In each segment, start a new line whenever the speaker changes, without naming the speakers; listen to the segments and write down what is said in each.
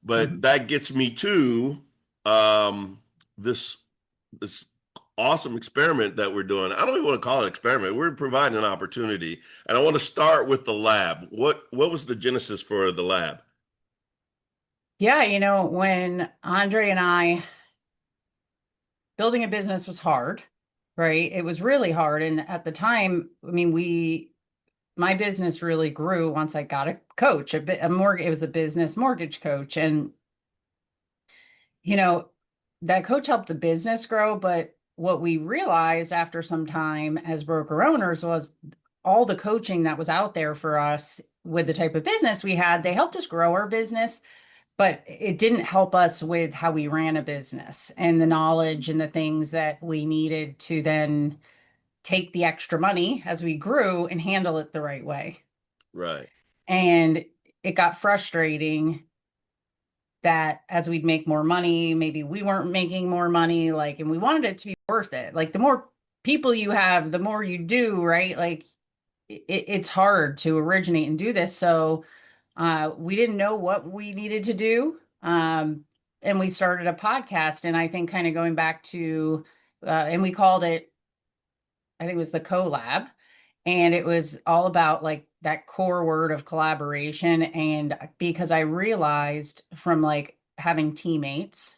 But
Mhm.
that gets me to um, this this awesome experiment that we're doing. I don't even want to call it an experiment. We're providing an opportunity, and I want to start with the lab. What was the genesis for the lab?
Yeah, when Andre and I, building a business was hard, right? It was really hard. And at the time, I mean, my business really grew once I got a coach, a mortgage, it was a business mortgage coach. And, you know, that coach helped the business grow. But what we realized after some time as broker owners was all the coaching that was out there for us with the type of business we had, they helped us grow our business, but it didn't help us with how we ran a business and the knowledge and the things that we needed to then take the extra money as we grew and handle it the right way.
Right.
And it got frustrating that as we'd make more money, maybe we weren't making more money, like, and we wanted it to be worth it. Like, the more people you have, the more you do, right? Like, it's hard to originate and do this. So, we didn't know what we needed to do. And we started a podcast. And I think kind of going back to, and we called it, I think it was the collab. And it was all about like that core word of collaboration. And because I realized from like having teammates,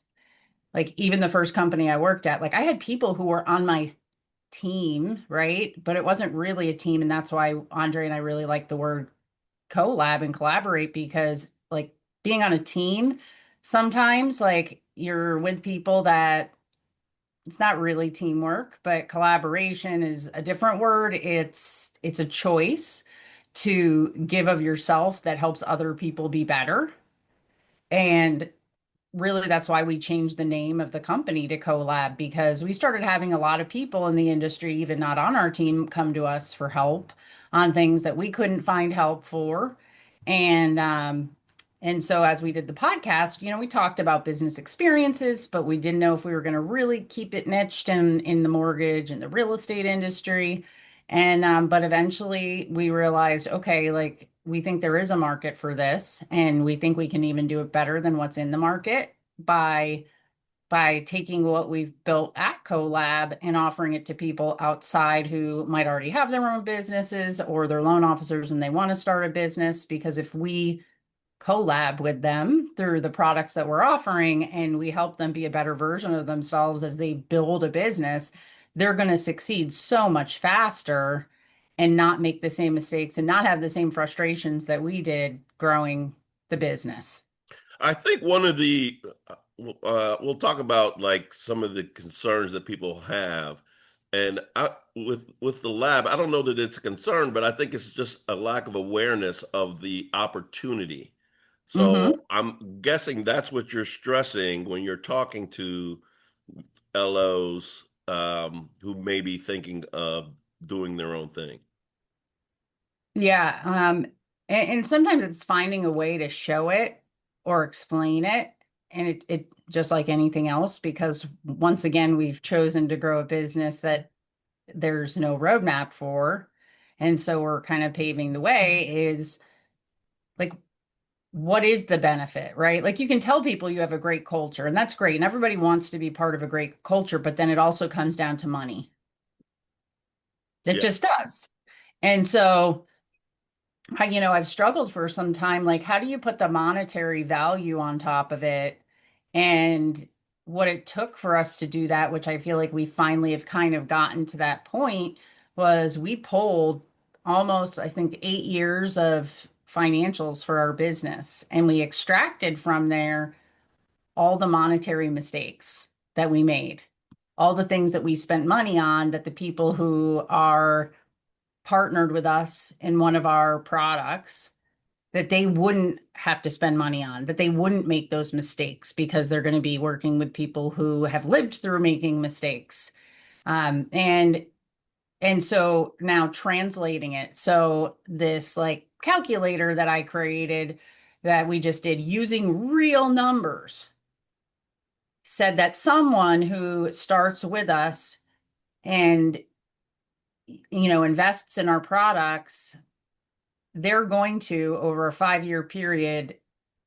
like even the first company I worked at, like I had people who were on my team, right? But it wasn't really a team. And that's why Andre and I really like the word collab and collaborate, because like being on a team, sometimes like you're with people that it's not really teamwork, but collaboration is a different word. It's a choice to give of yourself that helps other people be better. And really that's why we changed the name of the company to collab, because we started having a lot of people in the industry, even not on our team, come to us for help on things that we couldn't find help for. And um and so as we did the podcast, we talked about business experiences, but we didn't know if we were going to really keep it niched in the mortgage and the real estate industry. And but eventually we realized, okay, like we think there is a market for this, and we think we can even do it better than what's in the market by taking what we've built at CoLab and offering it to people outside who might already have their own businesses, or they're loan officers and they want to start a business. Because if we collab with them through the products that we're offering and we help them be a better version of themselves as they build a business, they're going to succeed so much faster and not make the same mistakes and not have the same frustrations that we did growing the business.
I think one of the we'll talk about like some of the concerns that people have, and with the lab, I don't know that it's a concern, but I think it's just a lack of awareness of the opportunity. So
Hmm.
I'm guessing that's what you're stressing when you're talking to LOs who may be thinking of doing their own thing.
Yeah. And sometimes it's finding a way to show it or explain it. And it just like anything else, because once again, we've chosen to grow a business that there's no roadmap for. And so we're kind of paving the way is like, what is the benefit, right? Like you can tell people you have a great culture, and that's great. And everybody wants to be part of a great culture, but then it also comes down to money. It
Yeah.
just does. And so I've struggled for some time. Like, how do you put the monetary value on top of it? And what it took for us to do that, which I feel like we finally have kind of gotten to that point, was we pulled almost, I think, 8 years of financials for our business. And we extracted from there all the monetary mistakes that we made, all the things that we spent money on that the people who are partnered with us in one of our products, that they wouldn't have to spend money on, that they wouldn't make those mistakes because they're going to be working with people who have lived through making mistakes. And so now translating it. So this like calculator that I created that we just did using real numbers said that someone who starts with us and invests in our products, they're going to, over a 5-year period,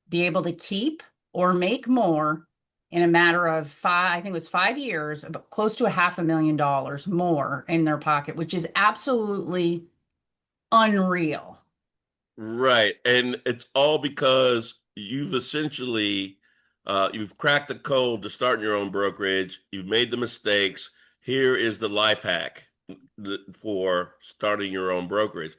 be able to keep or make more in a matter of I think it was 5 years, about close to a $500,000 more in their pocket, which is absolutely unreal.
Right. And it's all because you've cracked the code to starting your own brokerage. You've made the mistakes. Here is the life hack for starting your own brokerage.